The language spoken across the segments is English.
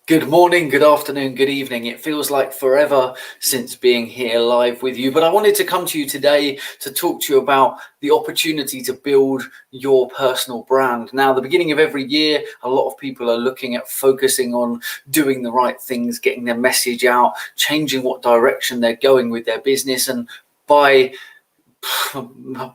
Good morning, good afternoon, good evening. It feels like forever since being here live with you, but I wanted to come to you today to talk to you about the opportunity to build your personal brand. Now, the beginning of every year, a lot of people are looking at focusing on doing the right things, getting their message out, changing what direction they're going with their business. And by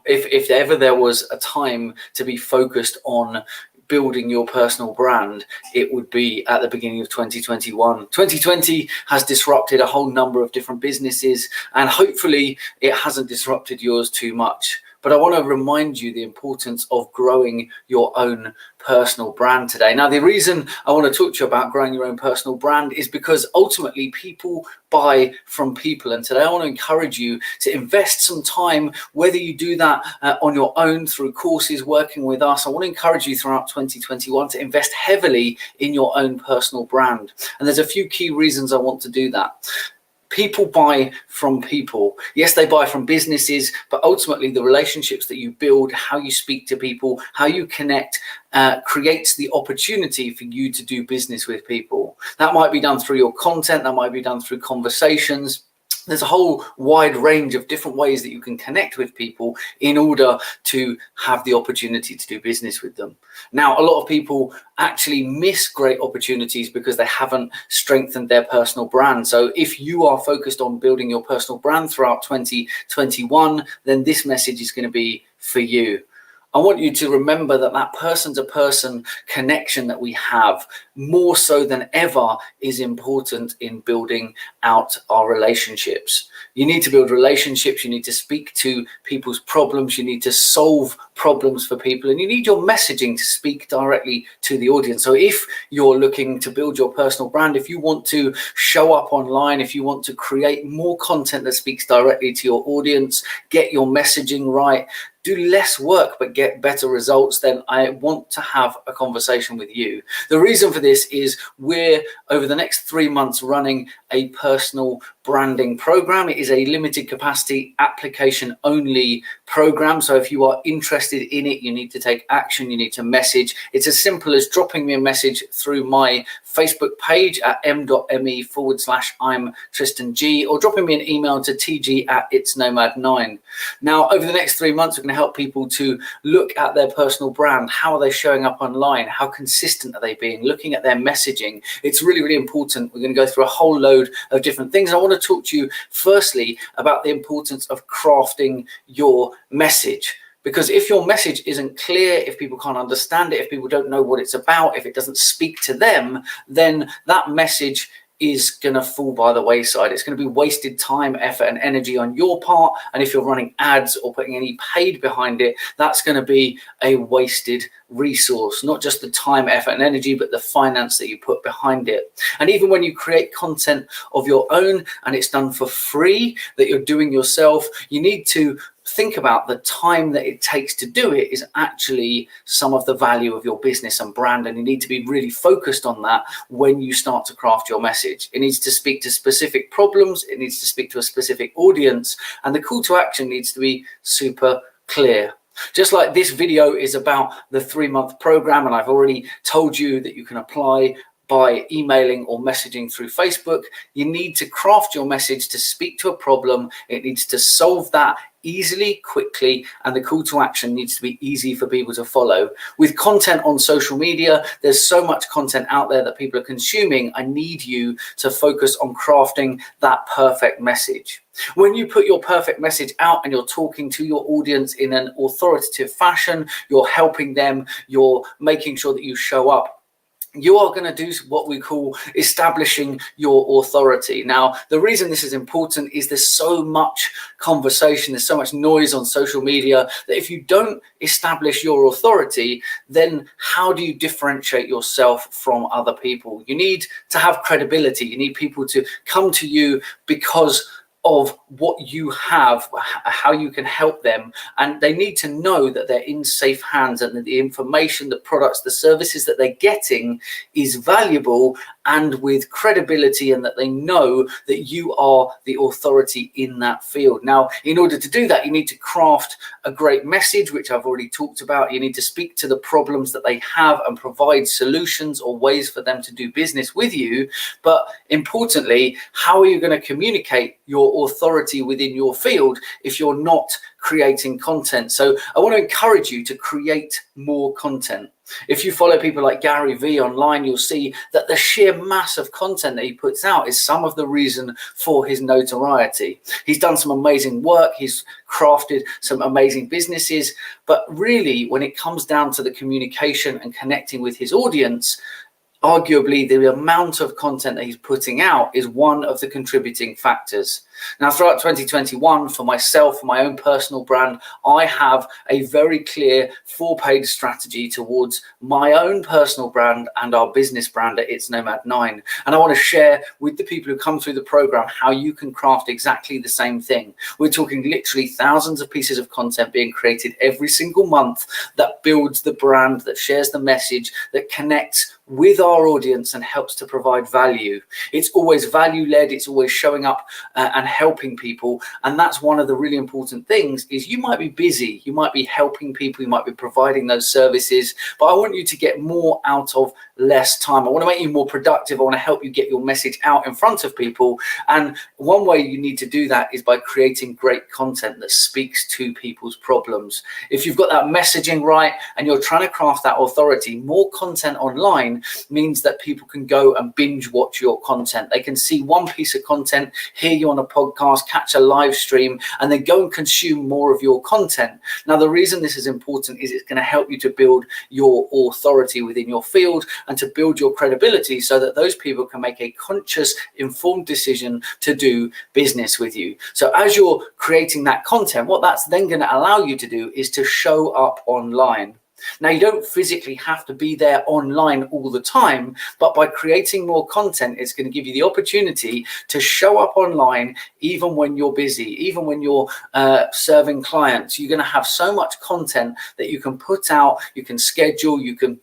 if ever there was a time to be focused on building your personal brand, it would be at the beginning of 2021. 2020 has disrupted a whole number of different businesses, and hopefully it hasn't disrupted yours too much. But I want to remind you the importance of growing your own personal brand today. Now, the reason I want to talk to you about growing your own personal brand is because ultimately people buy from people. And today I want to encourage you to invest some time, whether you do that on your own through courses, working with us. I want to encourage you throughout 2021 to invest heavily in your own personal brand. And there's a few key reasons I want to do that. People buy from people. Yes, they buy from businesses, but ultimately the relationships that you build, how you speak to people, how you connect, creates the opportunity for you to do business with people. That might be done through your content, that might be done through conversations. There's a whole wide range of different ways that you can connect with people in order to have the opportunity to do business with them. Now, a lot of people actually miss great opportunities because they haven't strengthened their personal brand. So if you are focused on building your personal brand throughout 2021, then this message is going to be for you. I want you to remember that person-to-person connection that we have, more so than ever, is important in building out our relationships. You need to build relationships. You need to speak to people's problems. You need to solve problems for people, and you need your messaging to speak directly to the audience. So if you're looking to build your personal brand, if you want to show up online, if you want to create more content that speaks directly to your audience, get your messaging right, do less work but get better results, then I want to have a conversation with you. The reason for this is we're over the next 3 months running a personal branding program. It is a limited capacity application only program. So if you are interested in it, you need to take action. You need to message. It's as simple as dropping me a message through my Facebook page at m.me/I'm Tristan G, or dropping me an email to tg@itsnomad9. Now, over the next 3 months, we're going to help people to look at their personal brand. How are they showing up online? How consistent are they being? Looking at their messaging. It's really, really important. We're going to go through a whole load of different things. I want to talk to you firstly about the importance of crafting your message. Because if your message isn't clear, if people can't understand it, if people don't know what it's about, if it doesn't speak to them, then that message is going to fall by the wayside. It's going to be wasted time, effort, and energy on your part. And if you're running ads or putting any paid behind it, that's going to be a wasted resource, not just the time, effort, and energy, but the finance that you put behind it. And even when you create content of your own and it's done for free, that you're doing yourself, you need to think about the time that it takes to do it is actually some of the value of your business and brand. And you need to be really focused on that when you start to craft your message. It needs to speak to specific problems. It needs to speak to a specific audience. And the call to action needs to be super clear. Just like this video is about the 3-month program, and I've already told you that you can apply by emailing or messaging through Facebook, you need to craft your message to speak to a problem. It needs to solve that easily, quickly, and the call to action needs to be easy for people to follow. With content on social media, there's so much content out there that people are consuming. I need you to focus on crafting that perfect message. When you put your perfect message out and you're talking to your audience in an authoritative fashion, you're helping them, you're making sure that you show up, you are going to do what we call establishing your authority. Now, the reason this is important is there's so much conversation, there's so much noise on social media that if you don't establish your authority, then how do you differentiate yourself from other people? You need to have credibility. You need people to come to you because of what you have, how you can help them, and they need to know that they're in safe hands and that the information, the products, the services that they're getting is valuable and with credibility, and that they know that you are the authority in that field. Now, in order to do that, you need to craft a great message, which I've already talked about. You need to speak to the problems that they have and provide solutions or ways for them to do business with you. But importantly, how are you going to communicate your authority within your field if you're not creating content? So I want to encourage you to create more content. If you follow people like Gary Vee online, you'll see that the sheer mass of content that he puts out is some of the reason for his notoriety. He's done some amazing work. He's crafted some amazing businesses. But really, when it comes down to the communication and connecting with his audience, arguably the amount of content that he's putting out is one of the contributing factors. Now, throughout 2021, for myself, for my own personal brand, I have a very clear 4-page strategy towards my own personal brand and our business brand at It's Nomad 9. And I want to share with the people who come through the program how you can craft exactly the same thing. We're talking literally thousands of pieces of content being created every single month that builds the brand, that shares the message, that connects with our audience and helps to provide value. It's always value-led. It's always showing up and helping people. And that's one of the really important things is you might be busy. You might be helping people. You might be providing those services. But I want you to get more out of less time. I want to make you more productive. I want to help you get your message out in front of people. And one way you need to do that is by creating great content that speaks to people's problems. If you've got that messaging right and you're trying to craft that authority, more content online means that people can go and binge watch your content. They can see one piece of content, hear you on a podcast, catch a live stream, and then go and consume more of your content. Now, the reason this is important is it's going to help you to build your authority within your field and to build your credibility so that those people can make a conscious, informed decision to do business with you. So as you're creating that content, what that's then going to allow you to do is to show up online. Now, you don't physically have to be there online all the time, but by creating more content, it's going to give you the opportunity to show up online even when you're busy, even when you're serving clients. You're going to have so much content that you can put out, you can schedule, you can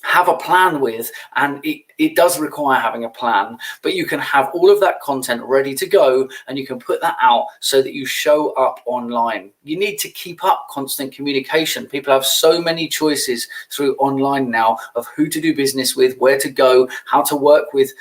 have a plan with, and it does require having a plan, but you can have all of that content ready to go and you can put that out so that you show up online. You need to keep up constant communication. People have so many choices through online now of who to do business with, where to go, how to work with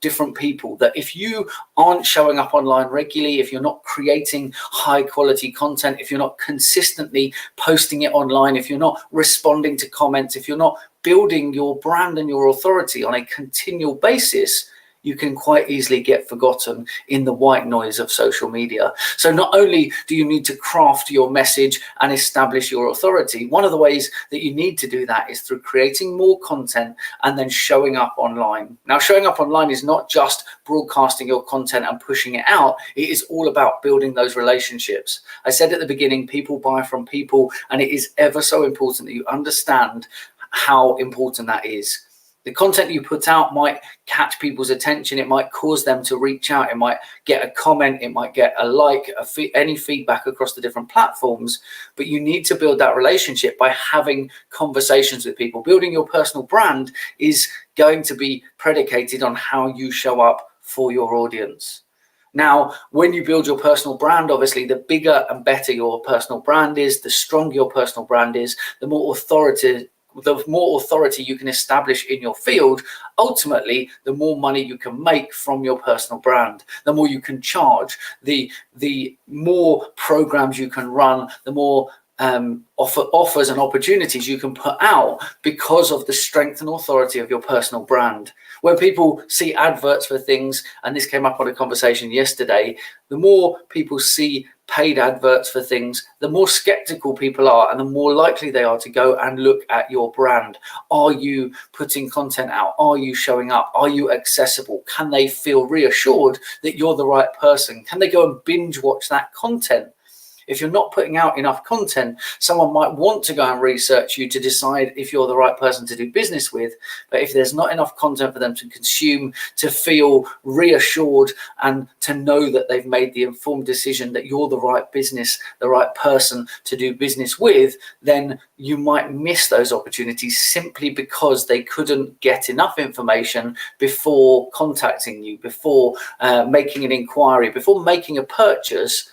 different people, that if you aren't showing up online regularly, if you're not creating high quality content, if you're not consistently posting it online, if you're not responding to comments, if you're not building your brand and your authority on a continual basis, you can quite easily get forgotten in the white noise of social media. So not only do you need to craft your message and establish your authority, one of the ways that you need to do that is through creating more content and then showing up online. Now, showing up online is not just broadcasting your content and pushing it out. It is all about building those relationships. I said at the beginning, people buy from people, and it is ever so important that you understand how important that is. The content you put out might catch people's attention. It might cause them to reach out. It might get a comment. It might get a like, any feedback across the different platforms. But you need to build that relationship by having conversations with people. Building your personal brand is going to be predicated on how you show up for your audience. Now, when you build your personal brand, obviously, the bigger and better your personal brand is, the stronger your personal brand is, the more authority you can establish in your field. Ultimately, the more money you can make from your personal brand, the more you can charge, the more programs you can run, the more offers and opportunities you can put out because of the strength and authority of your personal brand. When people see adverts for things, and this came up on a conversation yesterday, the more people see paid adverts for things, the more skeptical people are and the more likely they are to go and look at your brand. Are you putting content out? Are you showing up? Are you accessible? Can they feel reassured that you're the right person? Can they go and binge watch that content? If you're not putting out enough content, someone might want to go and research you to decide if you're the right person to do business with. But if there's not enough content for them to consume, to feel reassured and to know that they've made the informed decision that you're the right business, the right person to do business with, then you might miss those opportunities simply because they couldn't get enough information before contacting you, before making an inquiry, before making a purchase.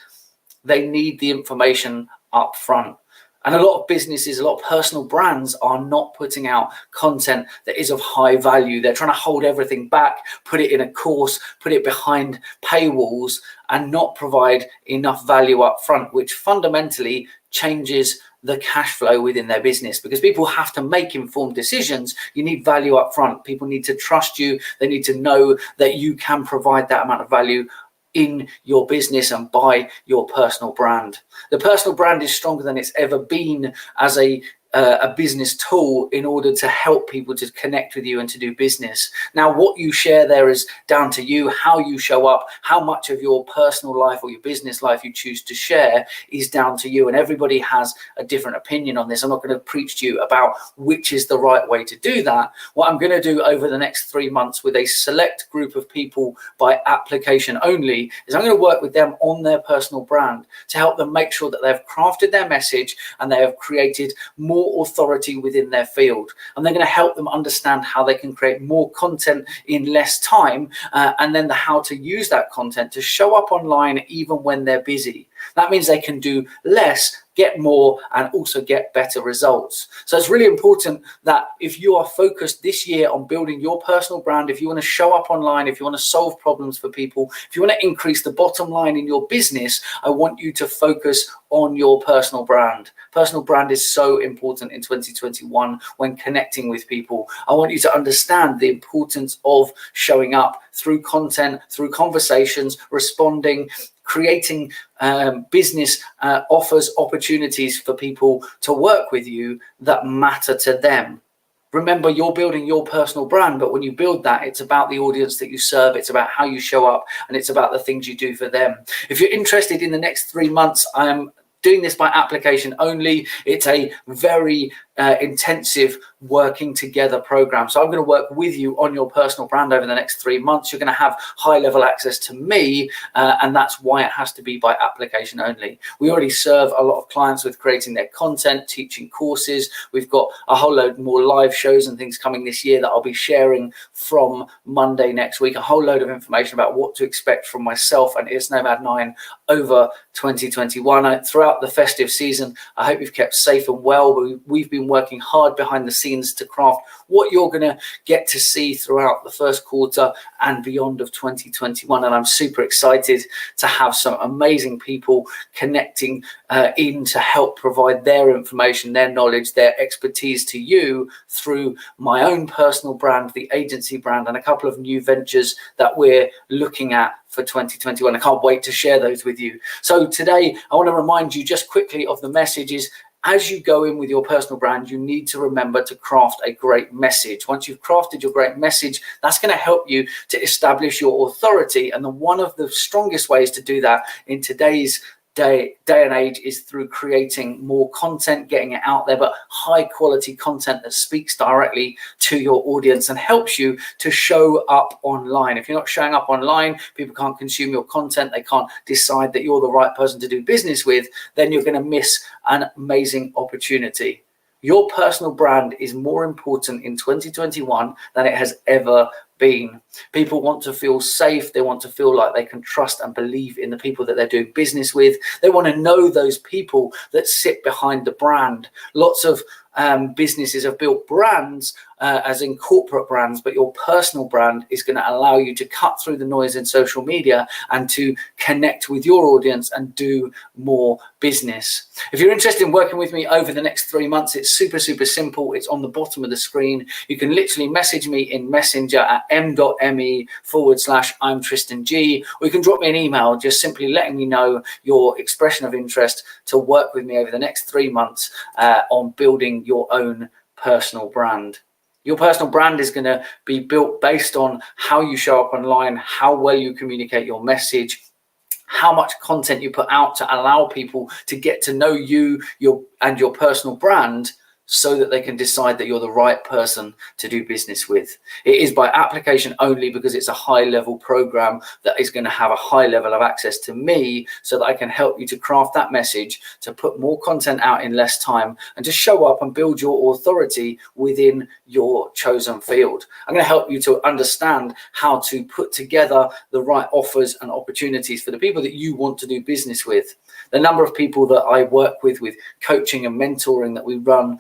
They need the information up front. And a lot of businesses, a lot of personal brands are not putting out content that is of high value. They're trying to hold everything back, put it in a course, put it behind paywalls, and not provide enough value up front, which fundamentally changes the cash flow within their business. Because people have to make informed decisions, you need value up front. People need to trust you. They need to know that you can provide that amount of value in your business and by your personal brand. The personal brand is stronger than it's ever been as a business tool in order to help people to connect with you and to do business. Now, what you share there is down to you. How you show up, how much of your personal life or your business life you choose to share is down to you. And everybody has a different opinion on this. I'm not going to preach to you about which is the right way to do that. What I'm going to do over the next 3 months with a select group of people by application only is I'm going to work with them on their personal brand to help them make sure that they've crafted their message and they have created more authority within their field, and they're going to help them understand how they can create more content in less time, and then the how to use that content to show up online even when they're busy. That means they can do less, get more, and also get better results. So it's really important that if you are focused this year on building your personal brand, if you want to show up online, if you want to solve problems for people, if you want to increase the bottom line in your business, I want you to focus on your personal brand. Personal brand is so important in 2021 when connecting with people. I want you to understand the importance of showing up through content, through conversations, responding, creating business offers, opportunities for people to work with you that matter to them. Remember, you're building your personal brand, but when you build that, it's about the audience that you serve, it's about how you show up, and it's about the things you do for them. If you're interested in the next 3 months, I'm doing this by application only. It's a very intensive working together program. So I'm going to work with you on your personal brand over the next 3 months. You're going to have high level access to me, and that's why it has to be by application only. We already serve a lot of clients with creating their content, teaching courses. We've got a whole load more live shows and things coming this year that I'll be sharing from Monday next week. A whole load of information about what to expect from myself and It's Nomad 9 over 2021. Throughout the festive season, I hope you've kept safe and well. We've been working hard behind the scenes to craft what you're going to get to see throughout the first quarter and beyond of 2021. And I'm super excited to have some amazing people connecting in to help provide their information, their knowledge, their expertise to you through my own personal brand, the agency brand, and a couple of new ventures that we're looking at for 2021. I can't wait to share those with you. So today, I want to remind you just quickly of the messages. As you go in with your personal brand, you need to remember to craft a great message. Once you've crafted your great message, that's going to help you to establish your authority. And one of the strongest ways to do that in today's day and age is through creating more content, getting it out there, but high quality content that speaks directly to your audience and helps you to show up online. If you're not showing up online, people can't consume your content, they can't decide that you're the right person to do business with, then you're going to miss an amazing opportunity. Your personal brand is more important in 2021 than it has ever been. People want to feel safe. They want to feel like they can trust and believe in the people that they're doing business with. They want to know those people that sit behind the brand. Lots of businesses have built brands as in corporate brands, but your personal brand is going to allow you to cut through the noise in social media and to connect with your audience and do more business. If you're interested in working with me over the next 3 months, it's super simple. It's on the bottom of the screen. You can literally message me in Messenger at m.me/I'm Tristan G, or you can drop me an email just simply letting me know your expression of interest to work with me over the next 3 months on building your own personal brand. Your personal brand is going to be built based on how you show up online, how well you communicate your message, how much content you put out to allow people to get to know you, your personal brand, so that they can decide that you're the right person to do business with. It is by application only, because it's a high level program that is going to have a high level of access to me, so that I can help you to craft that message, to put more content out in less time, and to show up and build your authority within your chosen field. I'm going to help you to understand how to put together the right offers and opportunities for the people that you want to do business with. The number of people that I work with coaching and mentoring that we run,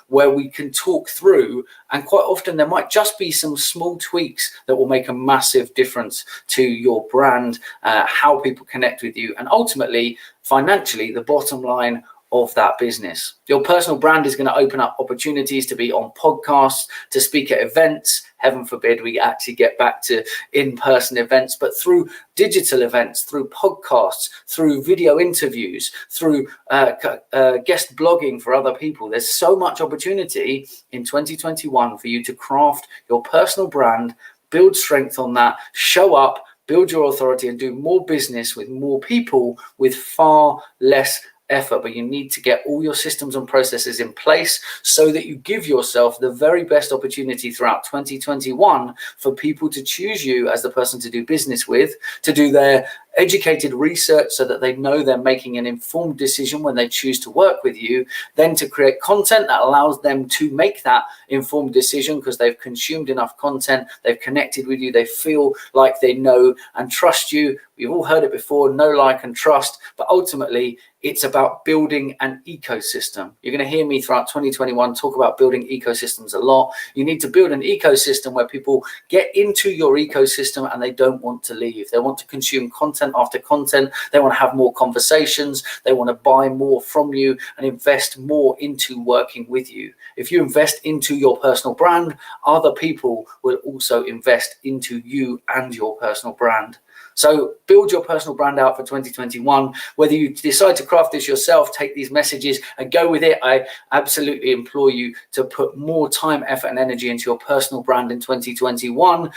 where we can talk through, and quite often there might just be some small tweaks that will make a massive difference to your brand, how people connect with you, and ultimately financially the bottom line of that business. Your personal brand is going to open up opportunities to be on podcasts, to speak at events. Heaven forbid we actually get back to in-person events, but through digital events, through podcasts, through video interviews, through guest blogging for other people. There's so much opportunity in 2021 for you to craft your personal brand, build strength on that, show up, build your authority, and do more business with more people with far less effort. But you need to get all your systems and processes in place so that you give yourself the very best opportunity throughout 2021 for people to choose you as the person to do business with, to do their educated research so that they know they're making an informed decision when they choose to work with you, then to create content that allows them to make that informed decision because they've consumed enough content, they've connected with you, they feel like they know and trust you. We've all heard it before, know, like, and trust, but ultimately it's about building an ecosystem. You're going to hear me throughout 2021 talk about building ecosystems a lot. You need to build an ecosystem where people get into your ecosystem and they don't want to leave. They want to consume content after content. They want to have more conversations. They want to buy more from you and invest more into working with you. If you invest into your personal brand, other people will also invest into you and your personal brand. So build your personal brand out for 2021. Whether you decide to craft this yourself, take these messages and go with it, I absolutely implore you to put more time, effort, and energy into your personal brand in 2021.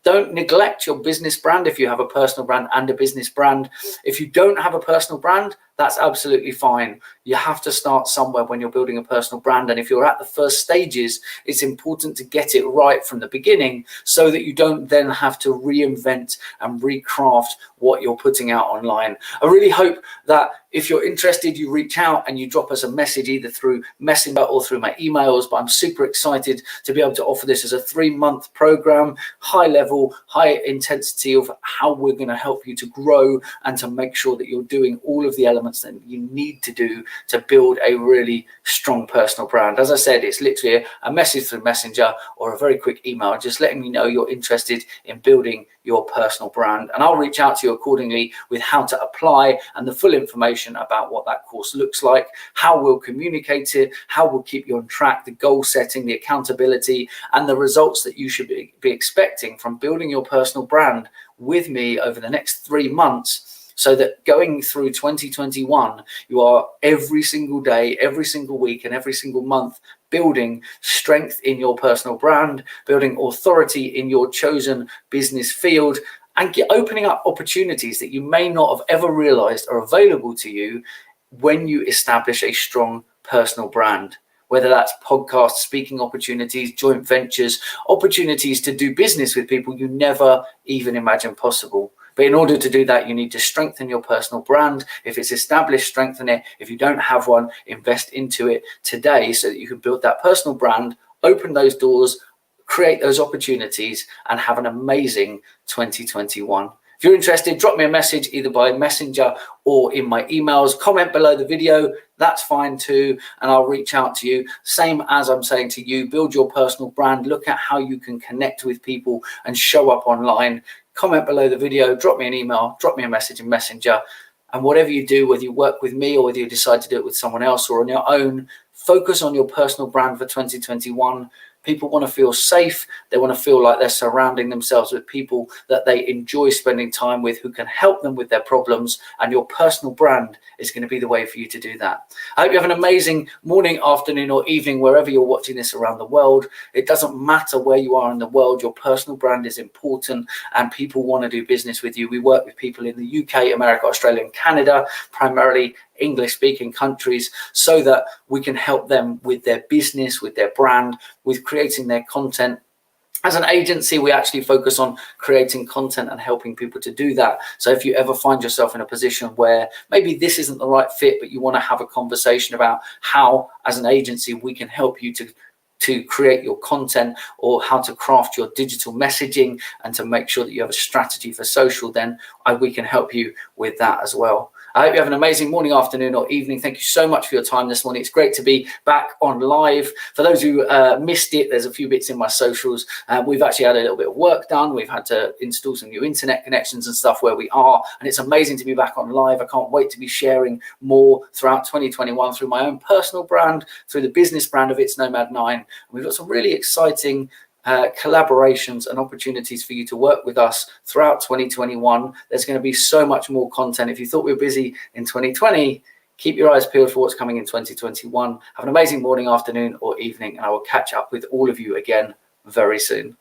Don't neglect your business brand if you have a personal brand and a business brand. If you don't have a personal brand, that's absolutely fine. You have to start somewhere when you're building a personal brand. And if you're at the first stages, it's important to get it right from the beginning so that you don't then have to reinvent and recraft what you're putting out online. I really hope that if you're interested, you reach out and you drop us a message either through Messenger or through my emails. But I'm super excited to be able to offer this as a 3-month program, high level, high intensity of how we're going to help you to grow and to make sure that you're doing all of the elements that you need to do to build a really strong personal brand. As I said, it's literally a message through Messenger or a very quick email, just letting me know you're interested in building your personal brand. And I'll reach out to you accordingly with how to apply and the full information about what that course looks like, how we'll communicate it, how we'll keep you on track, the goal setting, the accountability, and the results that you should be expecting from building your personal brand with me over the next 3 months. So that going through 2021, you are every single day, every single week, and every single month building strength in your personal brand, building authority in your chosen business field, and opening up opportunities that you may not have ever realized are available to you when you establish a strong personal brand. Whether that's podcasts, speaking opportunities, joint ventures, opportunities to do business with people you never even imagined possible. But in order to do that, you need to strengthen your personal brand. If it's established, strengthen it. If you don't have one, invest into it today so that you can build that personal brand, open those doors, create those opportunities, and have an amazing 2021. If you're interested, drop me a message either by Messenger or in my emails. Comment below the video. That's fine too. And I'll reach out to you. Same as I'm saying to you, build your personal brand. Look at how you can connect with people and show up online. Comment below the video, drop me an email, drop me a message in Messenger. And whatever you do, whether you work with me or whether you decide to do it with someone else or on your own, focus on your personal brand for 2021. People want to feel safe. They want to feel like they're surrounding themselves with people that they enjoy spending time with, who can help them with their problems. And your personal brand is going to be the way for you to do that. I hope you have an amazing morning, afternoon, or evening, wherever you're watching this around the world. It doesn't matter where you are in the world. Your personal brand is important, and people want to do business with you. We work with people in the UK, America, Australia, and Canada, primarily English-speaking countries, so that we can help them with their business, with their brand, with creating their content. As an agency, we actually focus on creating content and helping people to do that. So if you ever find yourself in a position where maybe this isn't the right fit, but you want to have a conversation about how, as an agency, we can help you to create your content, or how to craft your digital messaging, and to make sure that you have a strategy for social, then we can help you with that as well. I hope you have an amazing morning, afternoon, or evening. Thank you so much for your time this morning. It's great to be back on live. For those who missed it, there's a few bits in my socials. We've actually had a little bit of work done. We've had to install some new internet connections and stuff where we are, and it's amazing to be back on live. I can't wait to be sharing more throughout 2021 through my own personal brand, through the business brand of It's Nomad 9. We've got some really exciting collaborations and opportunities for you to work with us throughout 2021. There's going to be so much more content. If you thought we were busy in 2020, keep your eyes peeled for what's coming in 2021. Have an amazing morning, afternoon, or evening, and I will catch up with all of you again very soon.